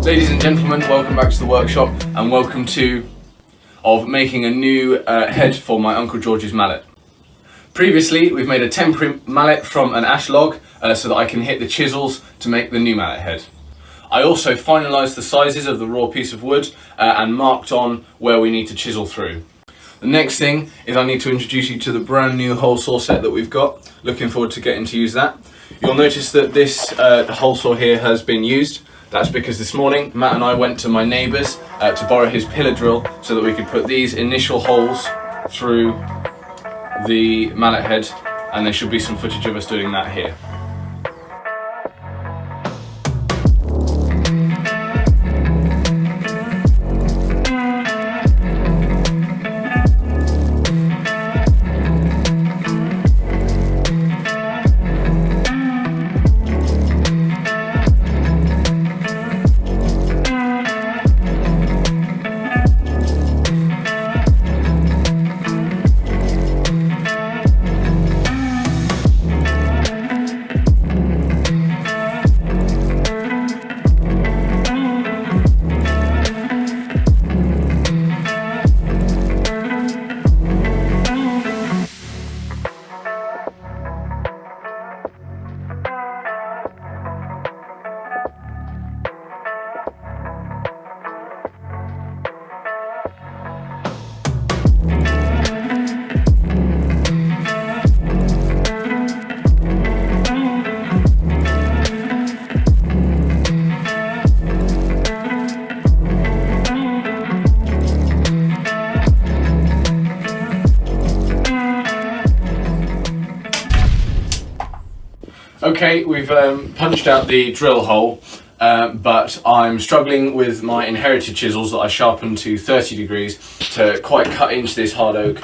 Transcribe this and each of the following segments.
Ladies and gentlemen, welcome back to the workshop and welcome to making a new head for my Uncle George's mallet. Previously we've made a temporary mallet from an ash log so that I can hit the chisels to make the new mallet head. I also finalised the sizes of the raw piece of wood and marked on where we need to chisel through. The next thing is I need to introduce you to the brand new hole saw set that we've got. Looking forward to getting to use that. You'll notice that this hole saw here has been used. That's because this morning Matt and I went to my neighbour's to borrow his pillar drill so that we could put these initial holes through the mallet head, and there should be some footage of us doing that here. Okay, we've punched out the drill hole, but I'm struggling with my inherited chisels that I sharpened to 30 degrees to quite cut into this hard oak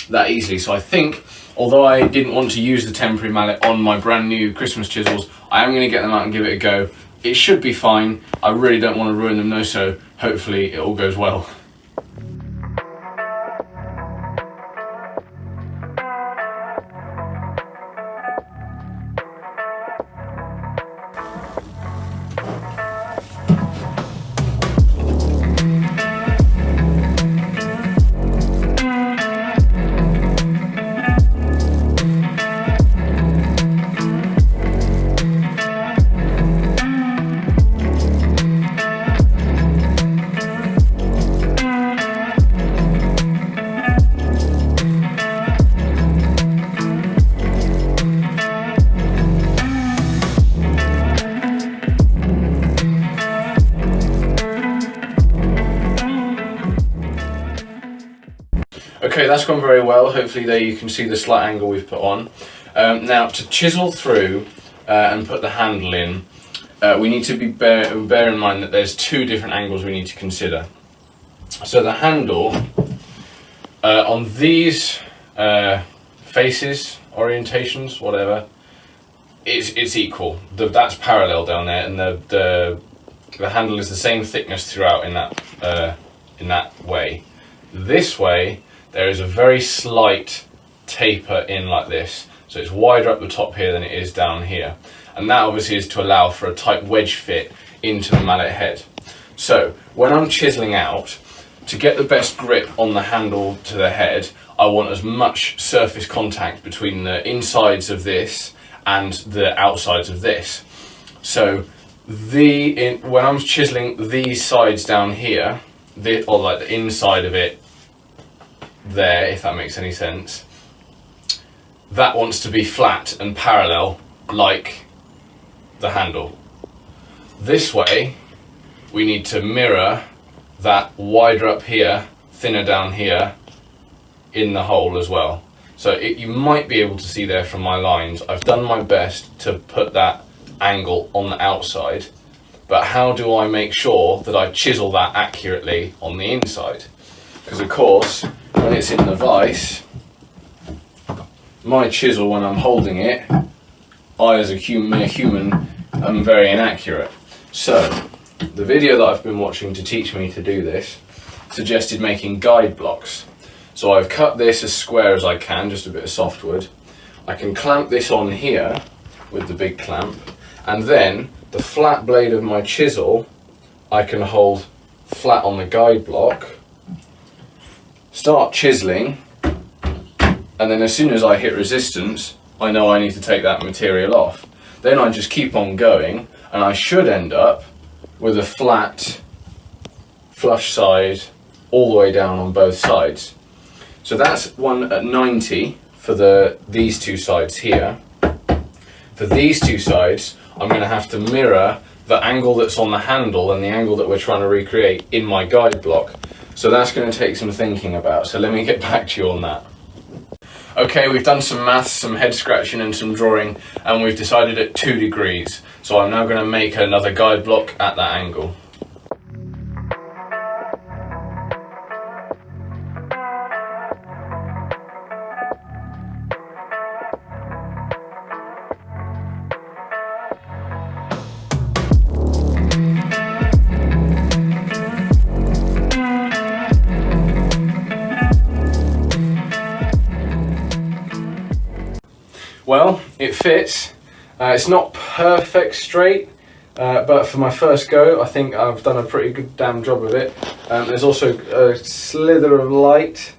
that easily. So I think, although I didn't want to use the temporary mallet on my brand new Christmas chisels, I am going to get them out and give it a go. It should be fine. I really don't want to ruin them, so hopefully it all goes well. Okay, that's gone very well. Hopefully there you can see the slight angle we've put on. Now to chisel through and put the handle in, we need to bear in mind that there's two different angles we need to consider. So the handle on these faces, orientations, whatever, it's equal. That's parallel down there, and the handle is the same thickness throughout in that way. This way, there is a very slight taper in like this, so it's wider up the top here than it is down here, and that obviously is to allow for a tight wedge fit into the mallet head. So when I'm chiseling out, to get the best grip on the handle to the head, I want as much surface contact between the insides of this and the outsides of this. So when I'm chiseling these sides down here, or like the inside of it there, if that makes any sense, that wants to be flat and parallel like the handle. This way we need to mirror that wider up here, thinner down here in the hole as well. So you might be able to see there from my lines, I've done my best to put that angle on the outside, but how do I make sure that I chisel that accurately on the inside? Because of course, when it's in the vise, my chisel, when I'm holding it, I as a mere human am very inaccurate. So the video that I've been watching to teach me to do this suggested making guide blocks. So I've cut this as square as I can, just a bit of softwood. I can clamp this on here with the big clamp, and then the flat blade of my chisel I can hold flat on the guide block, start chiseling, and then as soon as I hit resistance, I know I need to take that material off. Then I just keep on going, and I should end up with a flat, flush side all the way down on both sides. So that's one at 90 for these two sides here. For these two sides, I'm going to have to mirror the angle that's on the handle and the angle that we're trying to recreate in my guide block. So that's going to take some thinking about, so let me get back to you on that. Okay, we've done some maths, some head scratching and some drawing, and we've decided at 2 degrees. So I'm now going to make another guide block at that angle. Well, it fits. It's not perfect straight, but for my first go, I think I've done a pretty good damn job of it. There's also a slither of light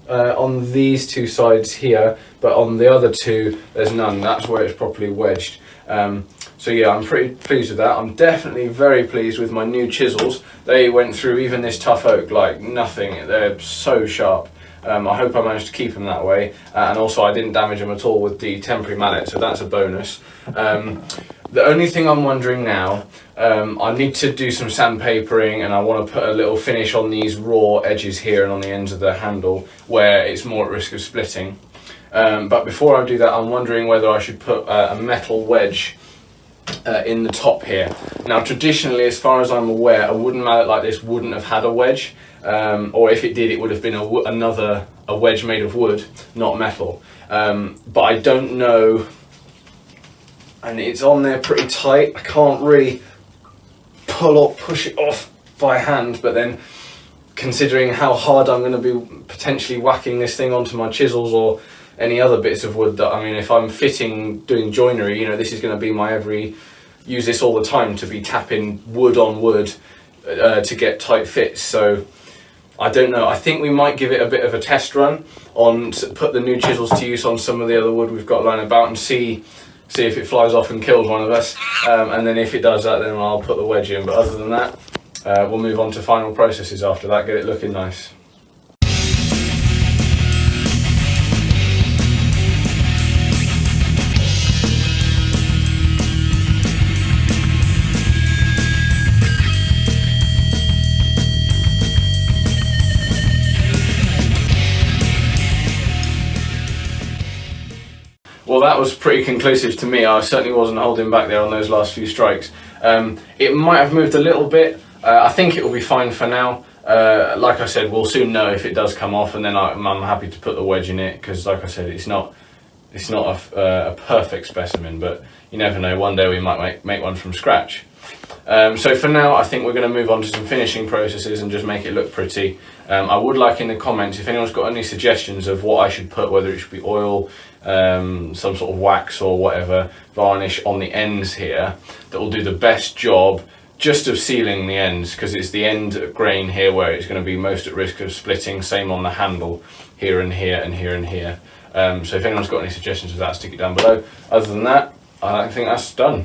on these two sides here, but on the other two, there's none. That's where it's properly wedged. So yeah, I'm pretty pleased with that. I'm definitely very pleased with my new chisels. They went through even this tough oak like nothing. They're so sharp. I hope I managed to keep them that way, and also I didn't damage them at all with the temporary mallet, so that's a bonus. The only thing I'm wondering now, I need to do some sandpapering, and I want to put a little finish on these raw edges here and on the ends of the handle where it's more at risk of splitting. But before I do that, I'm wondering whether I should put a metal wedge in the top here. Now traditionally, as far as I'm aware, a wooden mallet like this wouldn't have had a wedge, or if it did, it would have been a wedge made of wood, not metal. But I don't know, and it's on there pretty tight. I can't really push it off by hand, but then considering how hard I'm going to be potentially whacking this thing onto my chisels or any other bits of wood that, I mean, if I'm doing joinery, you know, this is going to be use this all the time to be tapping wood on wood to get tight fits. So I don't know, I think we might give it a bit of a test run put the new chisels to use on some of the other wood we've got lying about and see if it flies off and kills one of us. And then if it does that, then I'll put the wedge in. But other than that, we'll move on to final processes after that, get it looking nice. Well, that was pretty conclusive to me. I certainly wasn't holding back there on those last few strikes. It might have moved a little bit. I think it will be fine for now. Like I said, we'll soon know if it does come off, and then I'm happy to put the wedge in it, because like I said, it's not a perfect specimen, but you never know, one day we might make one from scratch. So for now, I think we're going to move on to some finishing processes and just make it look pretty. I would like in the comments if anyone's got any suggestions of what I should put, whether it should be oil, some sort of wax or whatever, varnish on the ends here, that will do the best job just of sealing the ends, because it's the end grain here where it's going to be most at risk of splitting. Same on the handle, here and here and here and here. So if anyone's got any suggestions of that, stick it down below. Other than that, I think that's done.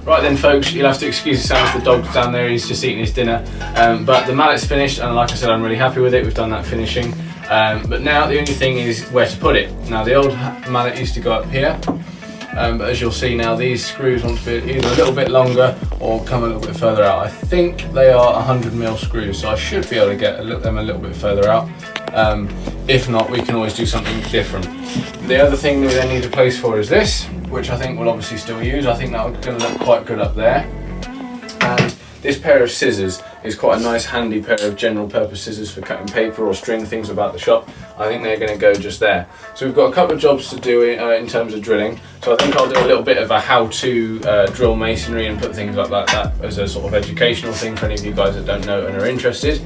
Right then folks, you'll have to excuse the sounds, the dog's down there, he's just eating his dinner. But the mallet's finished, and like I said, I'm really happy with it. We've done that finishing. But now the only thing is where to put it. Now the old mallet used to go up here, but as you'll see now, these screws want to be either a little bit longer or come a little bit further out. I think they are 100mm screws, so I should be able to get them a little bit further out. If not, we can always do something different. The other thing we then need a place for is this, which I think we'll obviously still use. I think that's going to look quite good up there. And this pair of scissors is quite a nice handy pair of general purpose scissors for cutting paper or string things about the shop. I think they're going to go just there. So we've got a couple of jobs to do in terms of drilling. So I think I'll do a little bit of a how-to drill masonry and put things like that as a sort of educational thing for any of you guys that don't know and are interested.